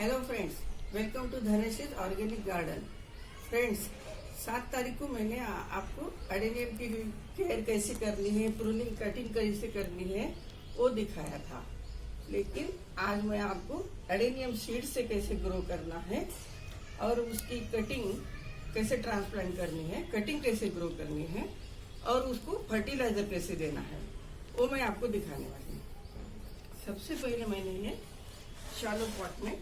Hello friends, welcome to Dhaneshwar organic garden. Friends, 7 तारीख को मैंने आपको एडेनियम की केयर कैसे करनी है, प्रूनिंग कटिंग कैसे करनी है वो दिखाया था। लेकिन आज मैं आपको एडेनियम सीड से कैसे ग्रो करना है और उसकी कटिंग कैसे ट्रांसप्लांट करनी है, कटिंग कैसे ग्रो करनी है और उसको फर्टिलाइजर कैसे देना है वो मैं आपको दिखाने वाली हूँ। सबसे पहले मैंने ये शैलो पॉट में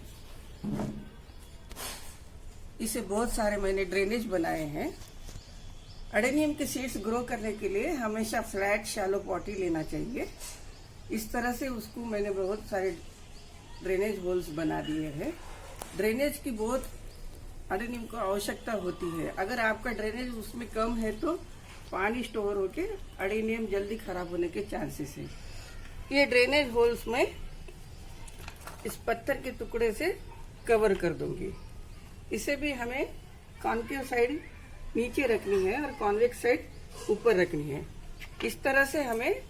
इसे बहुत सारे मैंने ड्रेनेज बनाए हैं। एडेनियम के सीड्स ग्रो करने के लिए हमेशा फ्लैट शैलो पॉट ही लेना चाहिए। इस तरह से उसको मैंने बहुत सारे ड्रेनेज होल्स बना दिए हैं। ड्रेनेज की बहुत एडेनियम को आवश्यकता होती है। अगर आपका ड्रेनेज उसमें कम है तो पानी स्टोर होके एडेनियम जल्दी खराब होने के चांसेस है। ये ड्रेनेज होल्स में इस पत्थर के टुकड़े से कवर कर दूंगी। इसे भी हमें कॉन्केव साइड नीचे रखनी है और कॉन्वेक्स साइड ऊपर रखनी है। इस तरह से हमें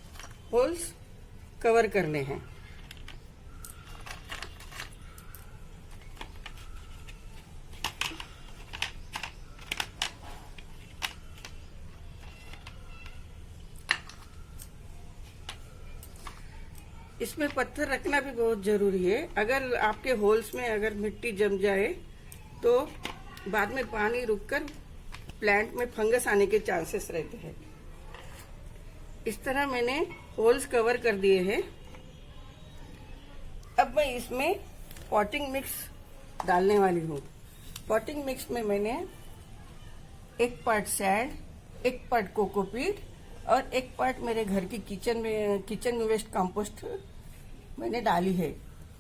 होल्स कवर करने हैं। इसमें पत्थर रखना भी बहुत जरूरी है। अगर आपके होल्स में अगर मिट्टी जम जाए तो बाद में पानी रुककर प्लांट में फंगस आने के चांसेस रहते हैं। इस तरह मैंने होल्स कवर कर दिए हैं। अब मैं इसमें पॉटिंग मिक्स डालने वाली हूँ। पॉटिंग मिक्स में मैंने 1 पार्ट सैंड, 1 पार्ट कोकोपीट और 1 पार्ट मेरे घर की किचन वेस्ट कंपोस्ट मैंने डाली है।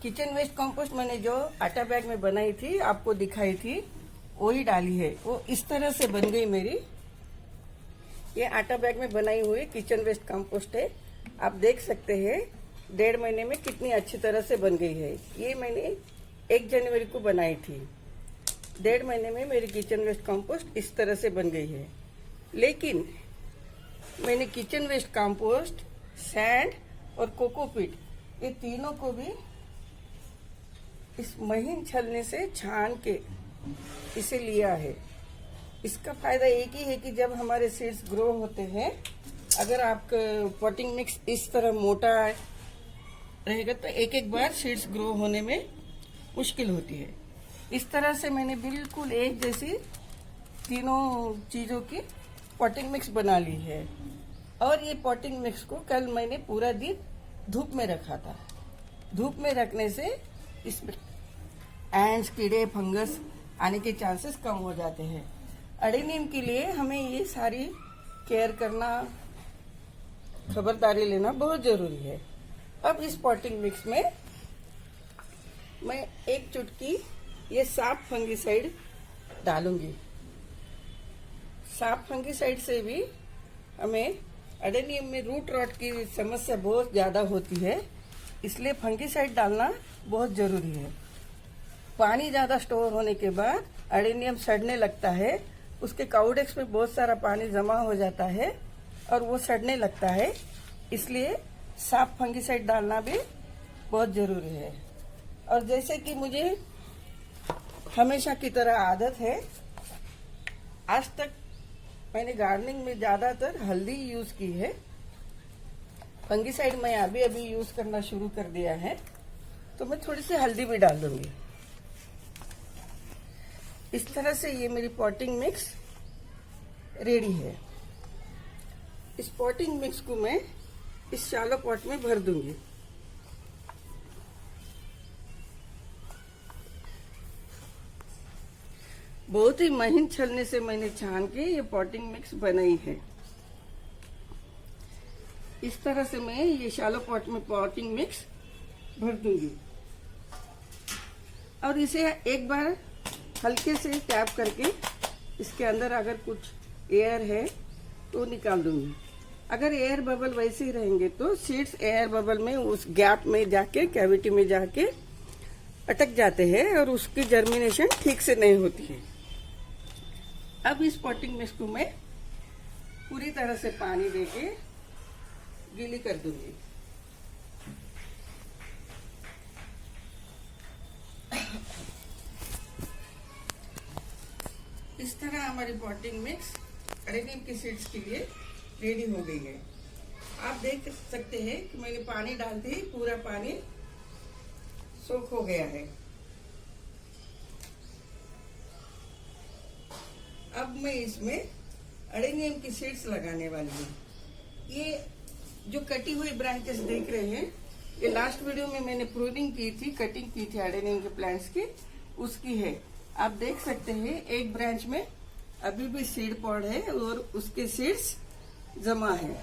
किचन वेस्ट कंपोस्ट मैंने जो आटा बैग में बनाई थी, आपको दिखाई थी, वही डाली है। वो इस तरह से बन गई मेरी। ये आटा बैग में बनाई हुई किचन वेस्ट कंपोस्ट है। आप देख सकते हैं 1.5 महीने में कितनी अच्छी तरह से बन गई है। ये मैंने 1 जनवरी को बनाई थी। 1.5 महीने में मेरी किचन वेस्ट कंपोस्ट इस तरह से बन गई है। लेकिन मैंने किचन वेस्ट कंपोस्ट, सैंड और कोकोपीट ये तीनों को भी इस महीन छलने से छान के इसे लिया है। इसका फायदा एक ही है कि जब हमारे सीड्स ग्रो होते हैं, अगर आपका पॉटिंग मिक्स इस तरह मोटा रहेगा तो एक बार सीड्स ग्रो होने में मुश्किल होती है। इस तरह से मैंने बिल्कुल एक जैसी तीनों चीजों की पॉटिंग मिक्स बना ली है। और ये पॉटिंग मिक्स को कल मैंने पूरा दिन धूप में रखा था। धूप में रखने से इसमें एंड्स, कीड़े, फंगस आने के चांसेस कम हो जाते हैं। एडेनियम के लिए हमें ये सारी केयर करना, खबरदारी लेना बहुत जरूरी है। अब इस पॉटिंग मिक्स में मैं 1 चुटकी ये साफ फंगिसाइड डालूंगी। साफ फंगिसाइड से भी हमें एडेनियम में रूट रॉट की समस्या बहुत ज्यादा होती है, इसलिए फंगिसाइड डालना बहुत जरूरी है। पानी ज्यादा स्टोर होने के बाद एडेनियम सड़ने लगता है। उसके काउडेक्स में बहुत सारा पानी जमा हो जाता है और वो सड़ने लगता है। इसलिए साफ फंगिसाइड डालना भी बहुत जरूरी है। और जैसे कि मुझे हमेशा की तरह आदत है, आज तक मैंने गार्डनिंग में ज्यादातर हल्दी यूज की है। फंगिसाइड मैं अभी यूज करना शुरू कर दिया है, तो मैं थोड़ी सी हल्दी भी डाल दूंगी। इस तरह से ये मेरी पॉटिंग मिक्स रेडी है। इस पॉटिंग मिक्स को मैं इस शैलो पॉट में भर दूंगी। बहुत ही महीन छलने से मैंने छान के ये पॉटिंग मिक्स बनाई है। इस तरह से मैं ये शैलो पॉट में पॉटिंग मिक्स भर दूंगी और इसे एक बार हल्के से टैप करके इसके अंदर अगर कुछ एयर है तो निकाल दूंगी। अगर एयर बबल वैसे ही रहेंगे तो सीड्स एयर बबल में उस गैप में जाके, कैविटी में जाके अटक जाते हैं और उसकी जर्मिनेशन ठीक से नहीं होती है। अब इस पॉटिंग मिक्स को मैं पूरी तरह से पानी देके गीली कर दूंगी। तरह हमारी पॉटिंग मिक्स अडेनियम की सीड्स के लिए रेडी हो गई है। आप देख सकते हैं कि मैंने पानी डालते ही पूरा पानी सोख हो गया है। अब मैं इसमें अडेनियम की सीड्स लगाने वाली हूँ। ये जो कटी हुई ब्रांचेस देख रहे हैं, ये लास्ट वीडियो में मैंने प्रूनिंग की थी, कटिंग की थी अडेनियम के प्लांट्स की, उसकी है। आप देख सकते हैं एक ब्रांच में अभी भी सीड पॉड है और उसके सीड्स जमा है।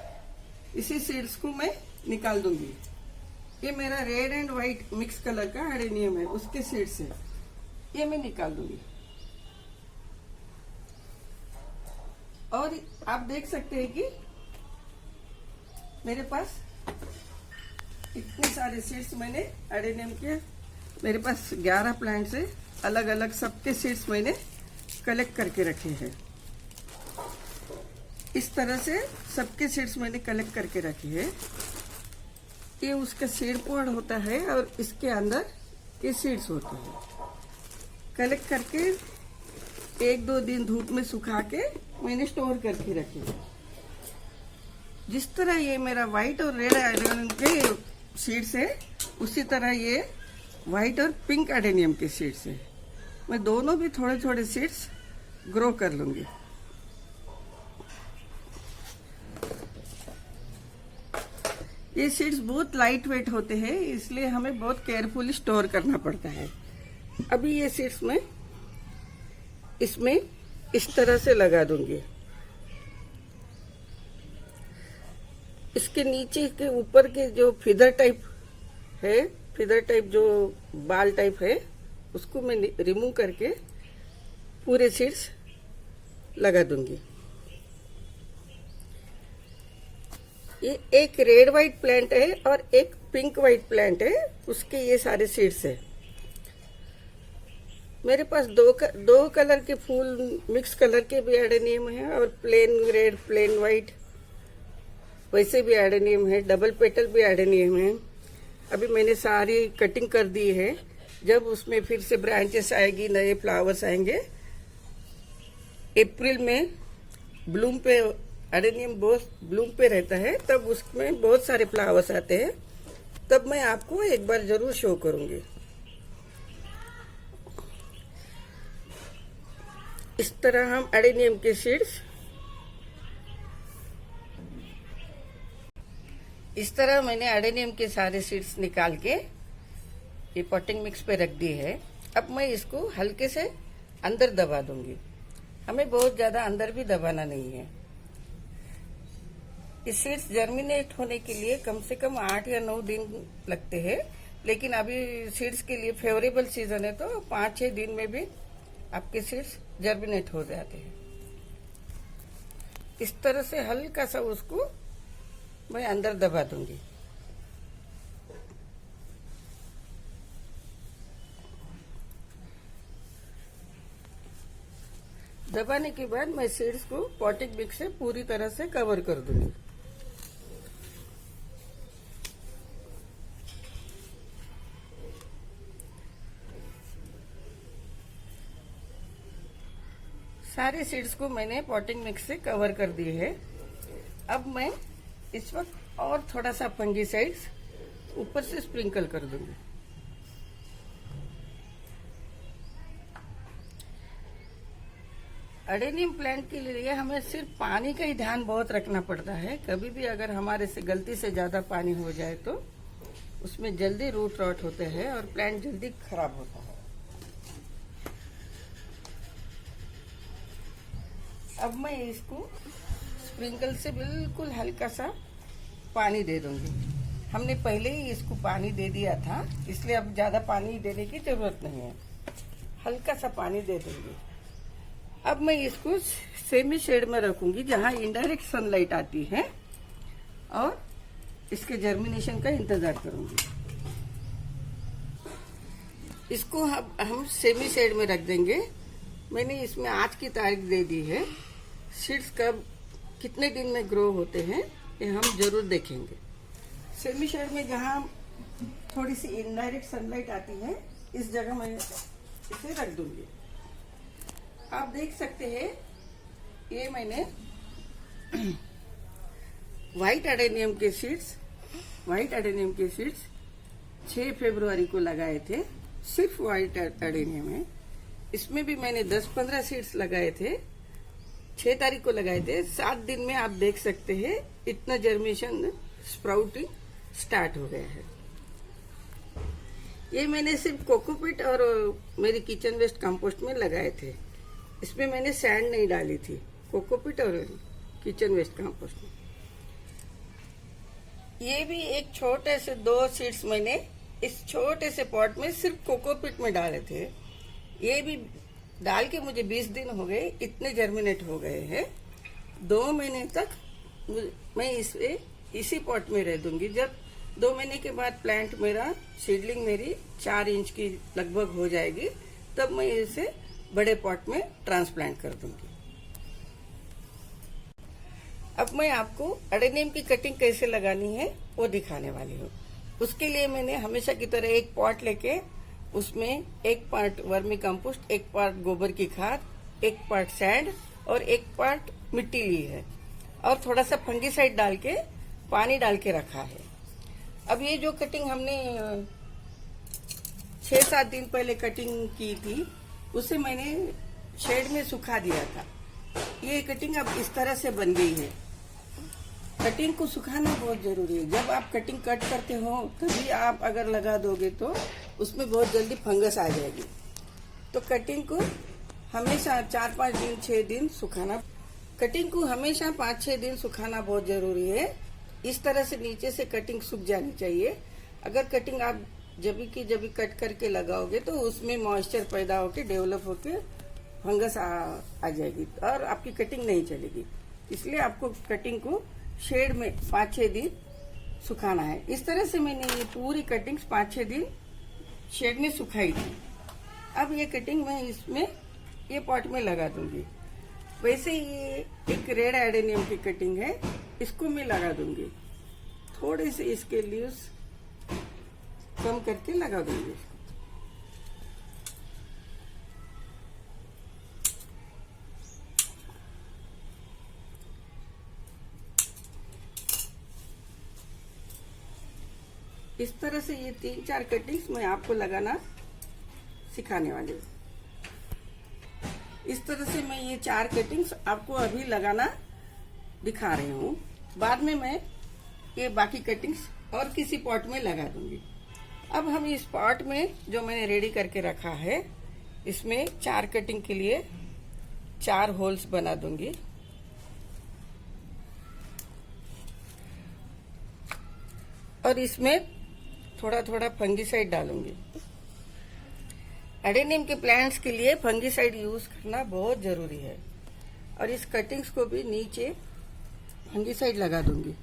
इसी सीड्स को मैं निकाल दूंगी। ये मेरा red and white mix colour का अडेनियम है, उसके सीड्स है, ये मैं निकाल दूंगी। और आप देख सकते हैं कि मेरे पास इतने सारे सीड्स मैंने अडेनियम के, मेरे पास 11 प्लांट्स है, अलग अलग सबके सीड्स मैंने कलेक्ट करके रखे हैं। इस तरह से सबके सीड्स मैंने कलेक्ट करके रखे हैं। ये उसका सीड पॉड होता है और इसके अंदर ये सीड्स होते हैं। कलेक्ट करके 1-2 दिन धूप में सुखा के मैंने स्टोर करके रखे हैं। जिस तरह ये मेरा व्हाइट और रेड अडेनियम के सीड्स है, उसी तरह ये व्हाइट और पिंक अडेनियम के सीड्स है। मैं दोनों भी थोड़े थोड़े सीड्स ग्रो कर लूंगी। ये सीड्स बहुत लाइट वेट होते हैं, इसलिए हमें बहुत केयरफुली स्टोर करना पड़ता है। अभी ये सीड्स मैं इसमें इस तरह से लगा दूंगी। इसके नीचे के ऊपर के जो फिदर टाइप है, फिदर टाइप जो बाल टाइप है, उसको मैं रिमूव करके पूरे सीड्स लगा दूंगी। ये एक रेड व्हाइट प्लांट है और एक पिंक व्हाइट प्लांट है, उसके ये सारे सीड्स है। मेरे पास दो कलर के फूल, मिक्स कलर के भी एडेनियम है और प्लेन रेड, प्लेन व्हाइट वैसे भी एडेनियम है, डबल पेटल भी एडेनियम है। अभी मैंने सारी कटिंग कर दी है। जब उसमें फिर से ब्रांचेस आएगी, नए फ्लावर्स आएंगे, अप्रैल में ब्लूम पे एडेनियम बहुत ब्लूम पे रहता है, तब उसमें बहुत सारे फ्लावर्स आते हैं, तब मैं आपको एक बार जरूर शो करूंगी। इस तरह हम एडेनियम के सीड्स इस तरह मैंने एडेनियम के सारे सीड्स निकाल के ये पॉटिंग मिक्स पे रख दिए है। अब मैं इसको हल्के से अंदर दबा दूंगी। हमें बहुत ज्यादा अंदर भी दबाना नहीं है। ये सीड्स जर्मिनेट होने के लिए कम से कम 8 या 9 दिन लगते हैं, लेकिन अभी सीड्स के लिए फेवरेबल सीजन है, तो 5-6 दिन में भी आपके सीड्स जर्मिनेट हो जाते हैं। इस तरह से हल्का सा उसको मैं अंदर दबा दूंगी। दबाने के बाद मैं सीड्स को पॉटिंग मिक्स से पूरी तरह से कवर कर दूंगी। सारे सीड्स को मैंने पॉटिंग मिक्स से कवर कर दिए है। अब मैं इस वक्त और थोड़ा सा फंजीसाइड्स ऊपर से स्प्रिंकल कर दूंगी। अडेनियम प्लांट के लिए हमें सिर्फ पानी का ही ध्यान बहुत रखना पड़ता है। कभी भी अगर हमारे से गलती से ज्यादा पानी हो जाए तो उसमें जल्दी रूट रॉट होते हैं और प्लांट जल्दी खराब होता है। अब मैं इसको स्प्रिंकल से बिल्कुल हल्का सा पानी दे दूंगी। हमने पहले ही इसको पानी दे दिया था, इसलिए अब ज्यादा पानी देने की जरूरत नहीं है। हल्का सा पानी दे दूंगी। अब मैं इसको सेमी शेड में रखूंगी, जहां इनडायरेक्ट सनलाइट आती है, और इसके जर्मिनेशन का इंतजार करूंगी। इसको हम सेमी शेड में रख देंगे। मैंने इसमें आज की तारीख दे दी है। सीड्स कब कितने दिन में ग्रो होते हैं ये हम जरूर देखेंगे। सेमी शेड में जहां थोड़ी सी इनडायरेक्ट सनलाइट आती है, इस जगह मैं इसे रख दूंगी। आप देख सकते हैं, ये मैंने व्हाइट एडेनियम के सीड्स 6 फरवरी को लगाए थे। सिर्फ व्हाइट एडेनियम है। इसमें भी मैंने 10-15 सीड्स लगाए थे। 6 तारीख को लगाए थे। 7 दिन में आप देख सकते हैं इतना जर्मिनेशन, स्प्राउटिंग स्टार्ट हो गया है। ये मैंने सिर्फ कोकोपीट और मेरी किचन वेस्ट कंपोस्ट में लगाए थे। इसमें मैंने सैंड नहीं डाली थी, कोकोपीट और किचन वेस्ट कंपोस्ट में। ये भी एक छोटे से 2 सीड्स मैंने इस छोटे से पॉट में सिर्फ कोकोपीट में डाले थे। ये भी डाल के मुझे 20 दिन हो गए, इतने जर्मिनेट हो गए हैं। 2 महीने तक मैं इसी पॉट में रह दूंगी। जब 2 महीने के बाद प्लांट मेरा सीडलिंग मेरी 4 इंच की लगभग हो जाएगी, तब मैं इसे बड़े पॉट में ट्रांसप्लांट कर दूंगी। अब मैं आपको एडेनियम की कटिंग कैसे लगानी है वो दिखाने वाली हूँ। उसके लिए मैंने हमेशा की तरह एक पॉट लेके उसमें 1 पार्ट वर्मी कंपोस्ट, 1 पार्ट गोबर की खाद, 1 पार्ट सैंड और 1 पार्ट मिट्टी ली है और थोड़ा सा फंगीसाइड डाल के पानी डाल के रखा है। अब ये जो कटिंग हमने 6-7 दिन पहले कटिंग की थी, उसे मैंने शेड में सुखा दिया था। ये कटिंग अब इस तरह से बन गई है। कटिंग को सुखाना बहुत जरूरी है। जब आप कटिंग कट करते हो तभी आप अगर लगा दोगे तो उसमें बहुत जल्दी फंगस आ जाएगी। तो कटिंग को हमेशा 4-5 दिन 6 दिन सुखाना, कटिंग को हमेशा 5-6 दिन सुखाना बहुत जरूरी है। इस तरह से नीचे से कटिंग सूख जानी चाहिए। अगर कटिंग आप जब भी कट करके लगाओगे तो उसमें मॉइस्चर पैदा होके डेवलप होके फंगस आ जाएगी और आपकी कटिंग नहीं चलेगी। इसलिए आपको कटिंग को शेड में 5-6 दिन सुखाना है। इस तरह से मैंने ये पूरी कटिंग्स 5-6 दिन शेड में सुखाई थी। अब ये कटिंग मैं इसमें ये पॉट में लगा दूंगी। वैसे ये एक रेड एडेनियम की कटिंग है, इसको मैं लगा दूंगी। थोड़े से इसके लीव्स कम करके लगा दूंगी। इस तरह से ये 3-4 कटिंग्स मैं आपको लगाना सिखाने वाली हूँ। इस तरह से मैं ये 4 कटिंग्स आपको अभी लगाना दिखा रही हूँ। बाद में मैं ये बाकी कटिंग्स और किसी पॉट में लगा दूंगी। अब हम इस पॉट में जो मैंने रेडी करके रखा है, इसमें 4 कटिंग के लिए 4 होल्स बना दूंगी। और इसमें थोड़ा थोड़ा फंगीसाइड डालूंगी। एडेनियम के प्लांट्स के लिए फंगीसाइड यूज करना बहुत जरूरी है। और इस कटिंग्स को भी नीचे फंगीसाइड लगा दूंगी।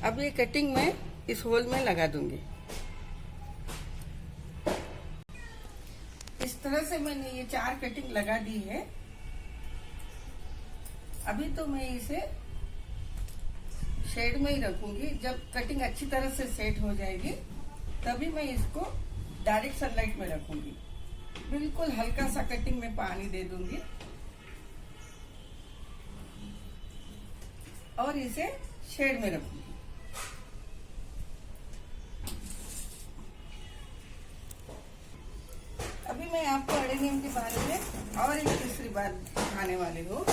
अब ये कटिंग मैं इस होल में लगा दूंगी। इस तरह से मैंने ये 4 कटिंग लगा दी है। अभी तो मैं इसे शेड में ही रखूंगी। जब कटिंग अच्छी तरह से सेट हो जाएगी तभी मैं इसको डायरेक्ट सनलाइट में रखूंगी। बिल्कुल हल्का सा कटिंग में पानी दे दूंगी और इसे शेड में रखूंगी। अभी मैं आपको एडेनियम के बारे में और एक तीसरी बात दिखाने वाली हूँ।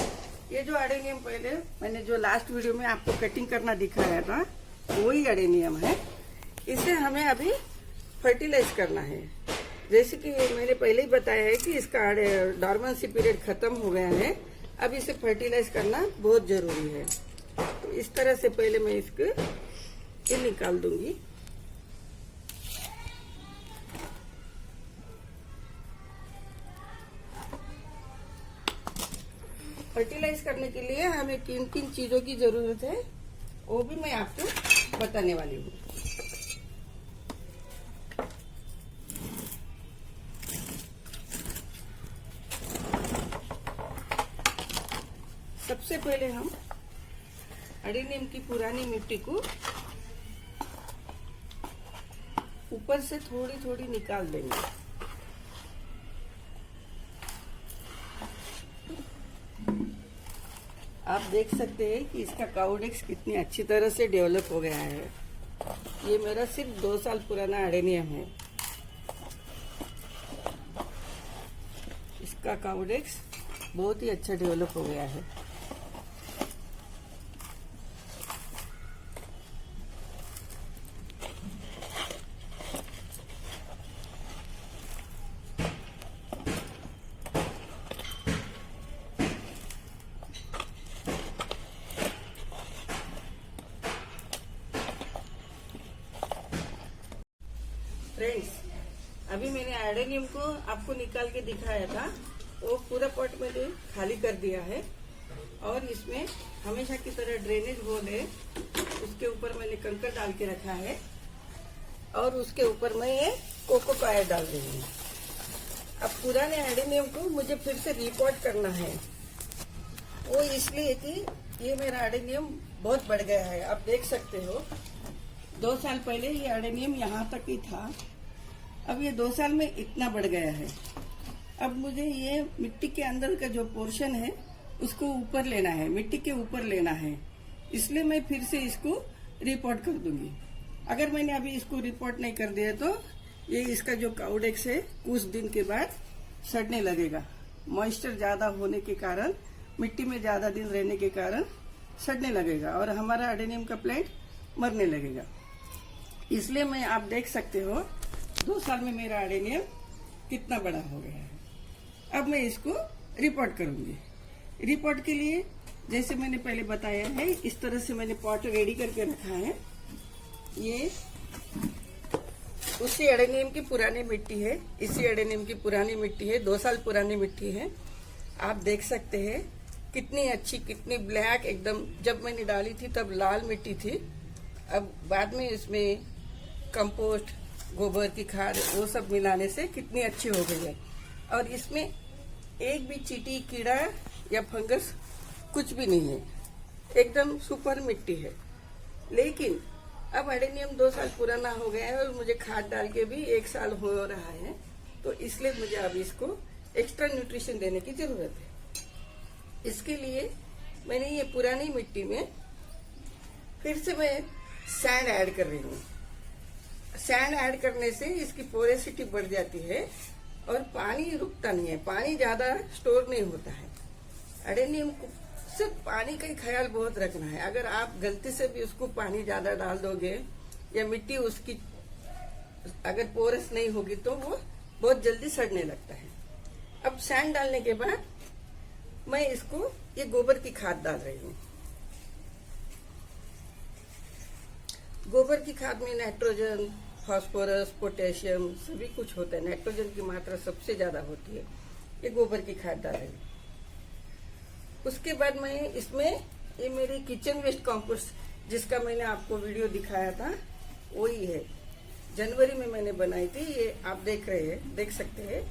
ये जो एडेनियम पहले मैंने जो लास्ट वीडियो में आपको कटिंग करना दिखाया था, वही एडेनियम है। इसे हमें अभी फर्टिलाइज करना है। जैसे कि मैंने पहले ही बताया है कि इसका डॉर्मेंसी पीरियड खत्म हो गया है। अब इसे फर्टिलाइज करना बहुत जरूरी है। तो इस तरह से पहले मैं इसको ये निकाल दूंगी। फर्टिलाइज करने के लिए हमें किन किन चीजों की जरूरत है वो भी मैं आपको बताने वाली हूँ। सबसे पहले हम एडेनियम की पुरानी मिट्टी को ऊपर से थोड़ी थोड़ी निकाल देंगे। आप देख सकते हैं कि इसका काउडेक्स कितनी अच्छी तरह से डेवलप हो गया है। ये मेरा सिर्फ 2 साल पुराना एडेनियम है। इसका काउडेक्स बहुत ही अच्छा डेवलप हो गया है। फ्रेंड्स, अभी मैंने एडेनियम को आपको निकाल के दिखाया था, वो पूरा पॉट मैंने खाली कर दिया है और इसमें हमेशा की तरह ड्रेनेज होल है, उसके ऊपर मैंने कंकर डाल के रखा है और उसके ऊपर मैं ये कोको पायर डाल रही हूँ। अब पुराने एडेनियम को मुझे फिर से रिपोर्ट करना है, वो इसलिए कि ये मेरा एडेनियम बहुत बढ़ गया है। आप देख सकते हो 2 साल पहले ये एडेनियम यहाँ तक ही था, अब ये 2 साल में इतना बढ़ गया है। अब मुझे ये मिट्टी के अंदर का जो पोर्शन है उसको ऊपर लेना है, मिट्टी के ऊपर लेना है, इसलिए मैं फिर से इसको रिपोर्ट कर दूंगी। अगर मैंने अभी इसको रिपोर्ट नहीं कर दिया तो ये इसका जो काउडेक्स है कुछ दिन के बाद सड़ने लगेगा। मॉइस्चर ज्यादा होने के कारण, मिट्टी में ज्यादा दिन रहने के कारण सड़ने लगेगा और हमारा एडेनियम का प्लांट मरने लगेगा। इसलिए मैं आप देख सकते हो 2 साल में मेरा एडेनियम कितना बड़ा हो गया है। अब मैं इसको रिपोर्ट करूंगी। रिपोर्ट के लिए जैसे मैंने पहले बताया है, इस तरह से मैंने पॉट रेडी करके रखा है। ये उसी एडेनियम की पुरानी मिट्टी है, इसी एडेनियम की पुरानी मिट्टी है, 2 साल पुरानी मिट्टी है। आप देख सकते हैं कितनी अच्छी, कितनी ब्लैक एकदम। जब मैंने डाली थी तब लाल मिट्टी थी, अब बाद में इसमें कंपोस्ट, गोबर की खाद, वो सब मिलाने से कितनी अच्छी हो गई है। और इसमें एक भी चींटी, कीड़ा या फंगस कुछ भी नहीं है, एकदम सुपर मिट्टी है। लेकिन अब एडेनियम 2 साल पुराना हो गया है और मुझे खाद डाल के भी 1 साल हो रहा है, तो इसलिए मुझे अब इसको एक्स्ट्रा न्यूट्रिशन देने की जरूरत है। इसके लिए मैंने ये पुरानी मिट्टी में फिर से मैं सैंड ऐड कर रही हूँ। सैंड ऐड करने से इसकी पोरेसिटी बढ़ जाती है और पानी रुकता नहीं है, पानी ज्यादा स्टोर नहीं होता है। एडेनियम को सिर्फ पानी का ही ख्याल बहुत रखना है। अगर आप गलती से भी उसको पानी ज्यादा डाल दोगे या मिट्टी उसकी अगर पोरस नहीं होगी तो वो बहुत जल्दी सड़ने लगता है। अब सैंड डालने के बाद मैं इसको ये गोबर की खाद डाल रही हूँ। गोबर की खाद में नाइट्रोजन, फास्फोरस, पोटेशियम सभी कुछ होता है। नाइट्रोजन की मात्रा सबसे ज्यादा होती है। ये गोबर की खाद डाल रही हूँ। उसके बाद मैं इसमें ये मेरी किचन वेस्ट कंपोस्ट जिसका मैंने आपको वीडियो दिखाया था वही है, जनवरी में मैंने बनाई थी। ये आप देख रहे हैं, देख सकते हैं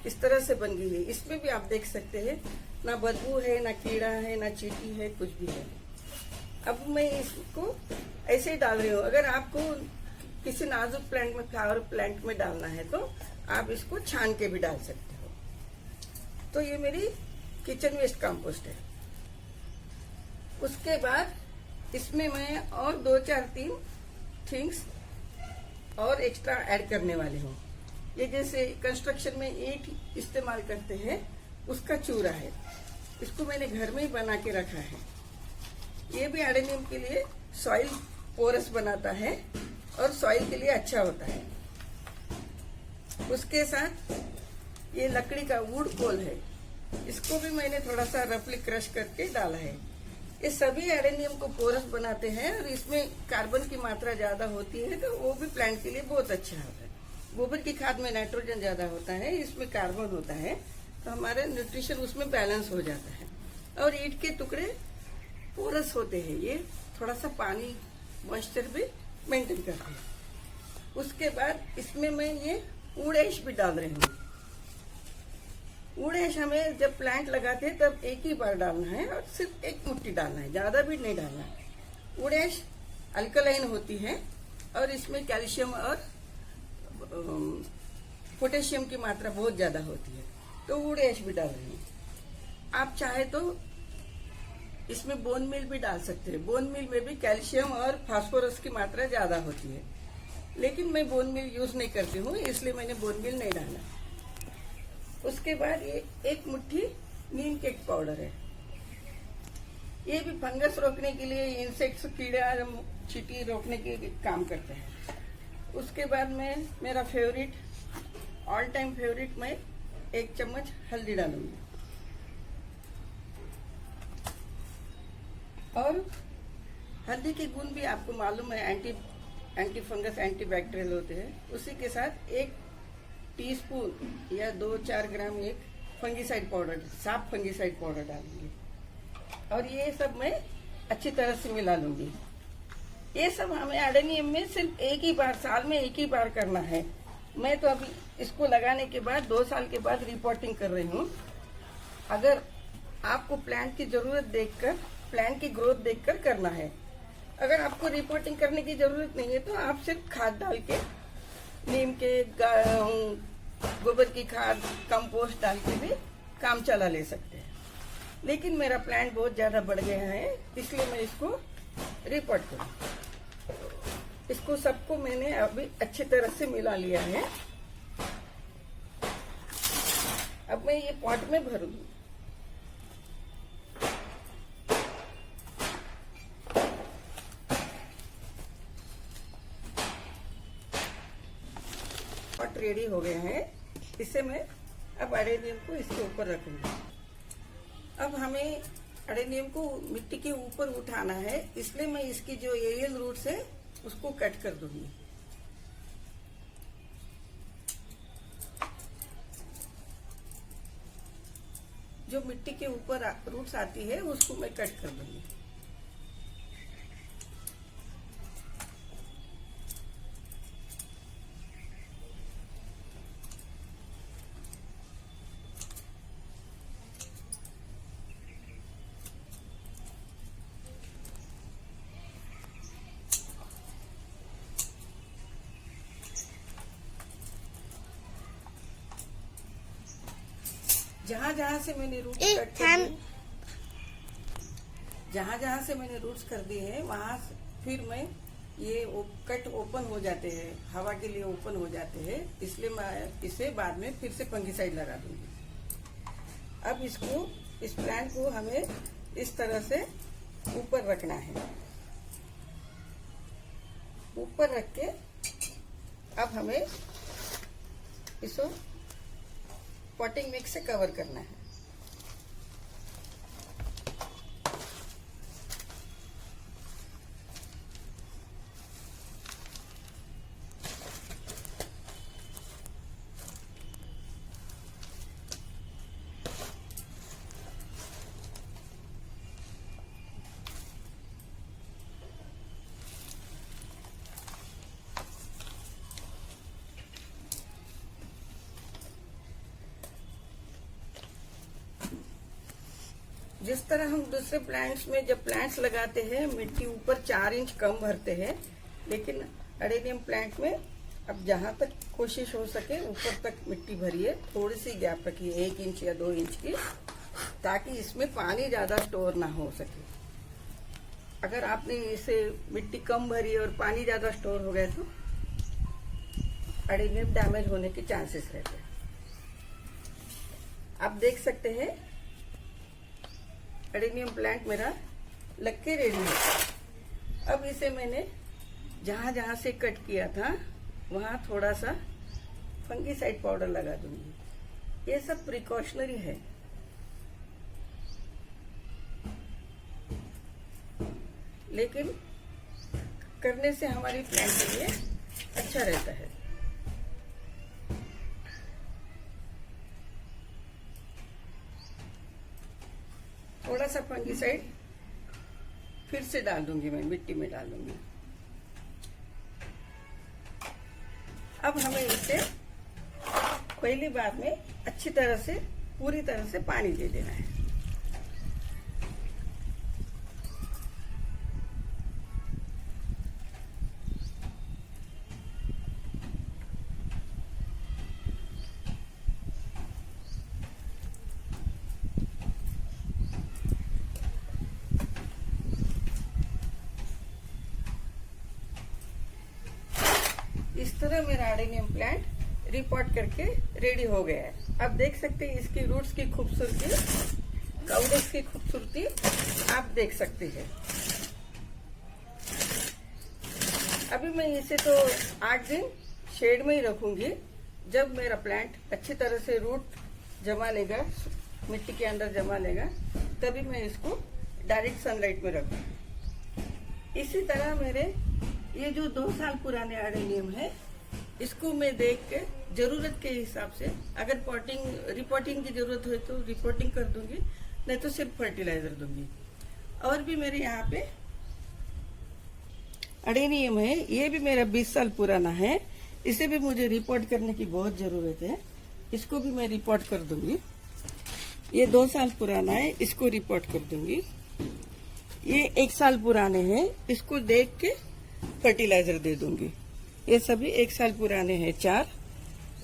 इस तरह से बन गई है। इसमें भी आप देख सकते हैं ना बदबू है, ना कीड़ा है, ना चींटी है, कुछ भी है। अब मैं इसको ऐसे ही डाल रही हूँ। अगर आपको किसी नाजुक प्लांट में, फ्लावर प्लांट में डालना है तो आप इसको छान के भी डाल सकते हो। तो ये मेरी किचन वेस्ट कंपोस्ट है। उसके बाद इसमें मैं और 2-4-3 थिंग्स और एक्स्ट्रा ऐड करने वाली हूँ। ये जैसे कंस्ट्रक्शन में ईंट इस्तेमाल करते हैं उसका चूरा है, इसको मैंने घर में ही बना के रखा है। ये भी एडेनियम के लिए सॉइल पोरस बनाता है और सॉइल के लिए अच्छा होता है। उसके साथ ये लकड़ी का वुड कोल है, इसको भी मैंने थोड़ा सा रफली क्रश करके डाला है। ये सभी एडेनियम को पोरस बनाते हैं और इसमें कार्बन की मात्रा ज्यादा होती है तो वो भी प्लांट के लिए बहुत अच्छा होता है। गोबर की खाद में नाइट्रोजन ज्यादा होता है, इसमें कार्बन होता है, तो हमारा न्यूट्रिशन उसमें बैलेंस हो जाता है। और ईंट के टुकड़े पोरस होते हैं, ये थोड़ा सा पानी मॉइस्चर भी मेंटेन करते हैं। उसके बाद इसमें मैं ये वुड ऐश भी डाल रही हूँ। वुड ऐश हमें जब प्लांट लगाते हैं तब एक ही बार डालना है और सिर्फ 1 मुट्ठी डालना है, ज्यादा भी नहीं डालना है। वुड ऐश अल्कलाइन होती है और इसमें कैल्शियम और पोटेशियम की मात्रा बहुत ज्यादा होती है, तो वुड ऐश भी डाल रही हूँ। आप चाहे तो इसमें बोन मिल भी डाल सकते हैं। बोन मिल में भी कैल्शियम और फास्फोरस की मात्रा ज्यादा होती है, लेकिन मैं बोन मिल यूज नहीं करती हूँ, इसलिए मैंने बोन मिल नहीं डाला। उसके बाद ये एक मुट्ठी नीम केक पाउडर है। ये भी फंगस रोकने के लिए, इंसेक्ट्स, कीड़ा चींटी रोकने के काम करते हैं। उसके बाद में मेरा फेवरेट, ऑल टाइम फेवरेट, मैं 1 चम्मच हल्दी डालूंगी। और हल्दी के गुण भी आपको मालूम है, एंटी फंगस, एंटी बैक्टीरियल होते हैं। उसी के साथ 1 टीस्पून या 2-4 ग्राम एक फंगीसाइड पाउडर, साफ फंगीसाइड पाउडर डालूंगी। और ये सब मैं अच्छी तरह से मिला लूंगी। ये सब हमें एडेनियम में सिर्फ एक ही बार, साल में एक ही बार करना है। मैं तो अभी इसको लगाने के बाद 2 साल के बाद रिपोर्टिंग कर रही हूँ। अगर आपको प्लांट की जरूरत देखकर, प्लांट की ग्रोथ देखकर करना है। अगर आपको रिपोर्टिंग करने की जरूरत नहीं है तो आप सिर्फ खाद डाल के, नीम के गोबर की खाद, कंपोस्ट डाल के भी काम चला ले सकते हैं। लेकिन मेरा प्लांट बहुत ज्यादा बढ़ गया है, इसलिए मैं इसको रिपोर्ट करूँ। इसको सबको मैंने अभी अच्छी तरह से मिला लिया है। अब मैं ये पॉट में भरूंगी। पॉट रेडी हो गए हैं। इसे मैं अब एडेनियम को इसके ऊपर रखूंगी। अब हमें एडेनियम को मिट्टी के ऊपर उठाना है, इसलिए मैं इसकी जो एरियल रूट्स है उसको कट कर दूंगी। जो मिट्टी के ऊपर रूट्स आती है उसको मैं कट कर दूंगी। जहां जहां से मैंने रूट्स कट कर दिए, जहां से मैंने रूट्स कर दिए हैं, वहां फिर मैं ये कट ओपन हो जाते हैं, हवा के लिए ओपन हो जाते हैं, इसलिए मैं इसे बाद में फिर से फंगीसाइड लगा दूंगी। अब इसको, इस प्लांट को हमें इस तरह से ऊपर रखना है। ऊपर रख के अब हमें इसको पॉटिंग मिक्स से कवर करना है। जिस तरह हम दूसरे प्लांट्स में जब प्लांट्स लगाते हैं मिट्टी ऊपर 4 इंच कम भरते हैं, लेकिन एडेनियम प्लांट में अब जहां तक कोशिश हो सके ऊपर तक मिट्टी भरिए, थोड़ी सी गैप रखिए 1 इंच या 2 इंच की, ताकि इसमें पानी ज्यादा स्टोर ना हो सके। अगर आपने इसे मिट्टी कम भरी और पानी ज्यादा स्टोर हो गए तो एडेनियम डैमेज होने के चांसेस रहते हैं। आप देख सकते हैं एडेनियम प्लांट मेरा लग के रेडी है। अब इसे मैंने जहां जहां से कट किया था वहां थोड़ा सा फंगीसाइड पाउडर लगा दूंगी। ये सब प्रिकॉशनरी है, लेकिन करने से हमारी प्लांट के लिए अच्छा रहता है। थोड़ा सा फंगीसाइड फिर से डाल दूंगी, मैं मिट्टी में डाल दूंगी। अब हमें इसे पहली बार में अच्छी तरह से, पूरी तरह से पानी दे देना है। इस तरह मेरा एडेनियम प्लांट रिपोर्ट करके रेडी हो गया है। आप देख सकते हैं इसकी रूट्स की खूबसूरती, काउडेक्स की खूबसूरती आप देख सकते हैं। अभी मैं इसे तो 8 दिन शेड में ही रखूंगी। जब मेरा प्लांट अच्छी तरह से रूट जमा लेगा, मिट्टी के अंदर जमा लेगा, तभी मैं इसको डायरेक्ट सनलाइट में रखूं। इसी तरह मेरे ये जो 2 साल पुराने एडेनियम है, इसको मैं देख के जरूरत के हिसाब से, अगर रिपोर्टिंग की जरूरत हो तो रिपोर्टिंग कर दूंगी, नहीं तो सिर्फ फर्टिलाइजर दूंगी। और भी मेरे यहाँ पे एडेनियम है, ये भी मेरा 20 साल पुराना है। इसे भी मुझे रिपोर्ट करने की बहुत जरूरत है। इसको भी मैं रिपोर्ट कर दूंगी। ये 2 साल पुराना है, इसको रिपोर्ट कर दूंगी। ये 1 साल पुराने हैं, इसको देख के फर्टिलाइजर दे दूंगी। ये सभी 1 साल पुराने हैं 4,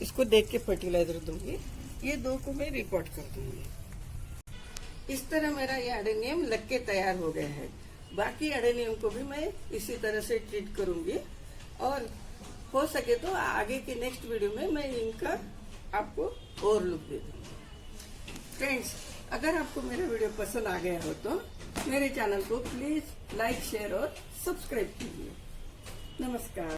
इसको देख के फर्टिलाइजर दूंगी। ये 2 को मैं रिपोर्ट कर दूंगी। इस तरह मेरा ये एडेनियम लग के तैयार हो गया है। बाकी एडेनियम को भी मैं इसी तरह से ट्रीट करूंगी, और हो सके तो आगे के नेक्स्ट वीडियो में मैं इनका आपको और लुक दे दूंगी। फ्रेंड्स, अगर आपको मेरा वीडियो पसंद आ गया हो तो मेरे चैनल को प्लीज लाइक, शेयर और सब्सक्राइब कीजिए। नमस्कार।